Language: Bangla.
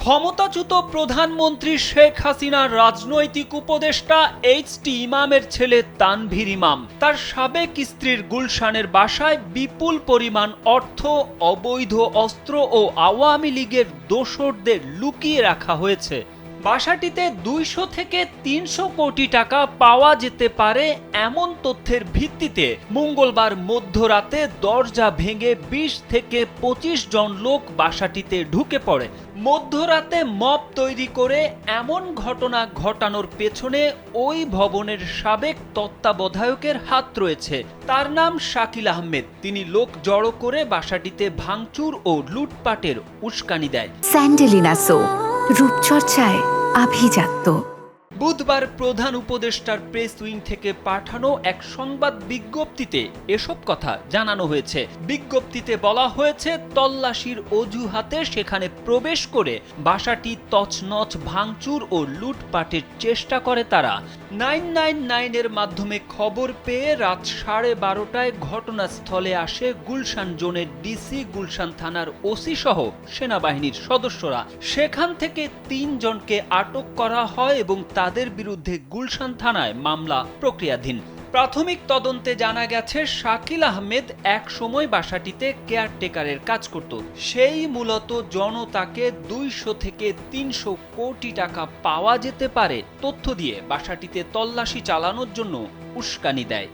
ক্ষমতাচ্যুত প্রধানমন্ত্রী শেখ হাসিনার রাজনৈতিক উপদেষ্টা এইচ.টি. ইমামের ছেলে তানভীর ইমাম তার সাবেক স্ত্রীর গুলশানের বাসায় বিপুল পরিমাণ অর্থ, অবৈধ অস্ত্র ও আওয়ামী লীগের দোসরদের লুকিয়ে রাখা হয়েছে। বাসাটিতে ২০০ থেকে ৩০০ কোটি টাকা পাওয়া যেতে পারে এমন তথ্যের ভিত্তিতে মঙ্গলবার মধ্যরাতে দরজা ভেঙে ২০ থেকে ২৫ জন লোক বাসাটিতে ঢুকে পড়ে। মধ্যরাতে মব তৈরি করে এমন ঘটনা ঘটানোর পেছনে ওই ভবনের সাবেক তত্ত্বাবধায়কের হাত রয়েছে। তার নাম শাকিল আহমেদ। তিনি লোক জড়ো করে বাসাটিতে ভাঙচুর ও লুটপাটের উস্কানি দেয়। স্যান্ডেলিনা সো, রূপচর্চায় আভিজাত্য। বুধবার প্রধান উপদেষ্টার প্রেস উইং থেকে পাঠানো এক সংবাদ বিজ্ঞপ্তিতে এসব কথা জানানো হয়েছে। বিজ্ঞপ্তিতে বলা হয়েছে, তল্লাশির অজুহাতে সেখানে প্রবেশ করে বাসাটি তছনছ ভাঙচুর ও লুটপাটের চেষ্টা করে তারা। 999 এর মাধ্যমে খবর পেয়ে রাত 12:30টায় ঘটনাস্থলে আসে গুলশান জোনের ডিসি, গুলশান থানার ওসি সহ সেনাবাহিনীর সদস্যরা। সেখান থেকে ৩ জনকে আটক করা হয় এবং তাদের বিরুদ্ধে গুলশান থানায় মামলা প্রক্রিয়াধীন। প্রাথমিক তদন্তে জানা গেছে, শাকিল আহমেদ এক সময় বাসাটিতে কেয়ারটেকারের কাজ করত। সেই মূলত জনতাকে ২০০ থেকে ৩০০ কোটি টাকা পাওয়া যেতে পারে তথ্য দিয়ে বাসাটিতে তল্লাশি চালানোর জন্য উস্কানি দেয়।